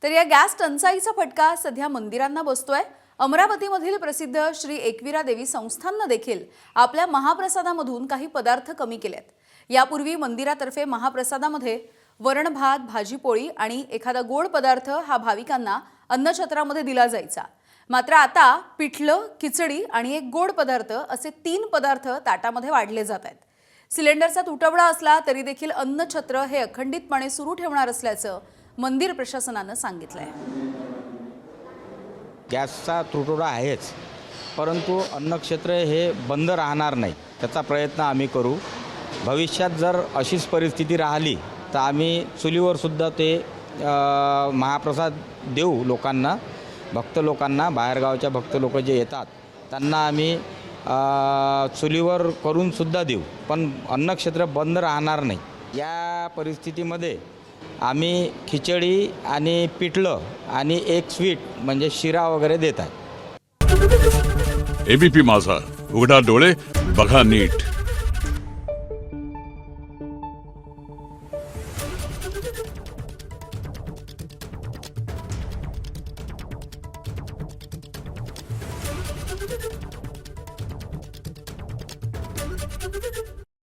तर या गॅस टंचाईचा फटका सध्या मंदिरांना बसतोय। अमरावतीमधील प्रसिद्ध श्री एकविरा देवी संस्थानने देखील आपल्या महाप्रसादामधून काही पदार्थ कमी केलेत। यापूर्वी मंदिरातर्फे महाप्रसादामध्ये वरण भात, भाजी पोळी आणि एखादा गोड पदार्थ हा भाविकांना अन्नछत्रामध्ये दिला जायचा। मात्र आता पिठलं, खिचडी आणि एक गोड पदार्थ असे 3 पदार्थ ताटामध्ये वाढले जात आहेत। सिलेंडरचा तुटवडा असला तरी देखील अन्नछत्र हे अखंडितपणे सुरू ठेवणार असल्याचं मंदिर प्रशासनाने सांगितलंय। गॅसचा तुटवडा आहेच, परंतु अन्नक्षेत्र हे बंद राहणार नाही, त्याचा प्रयत्न आम्ही करू। भविष्यात जर अशीच परिस्थिती राहिली तर आम्ही चुलीवर सुद्धा ते महाप्रसाद देऊ लोकांना, भक्त लोकांना, बाहेरगावच्या भक्त लोक जे येतात त्यांना आम्ही चुलीवर करून सुद्धा देऊ, पण अन्नक्षेत्र बंद राहणार नाही। या परिस्थितीमध्ये आम्ही खिचडी आणि पिठलं आणि एक स्वीट म्हणजे शिरा वगैरे देत आहे। एबीपी माझा, उघडा डोळे बघा नीट।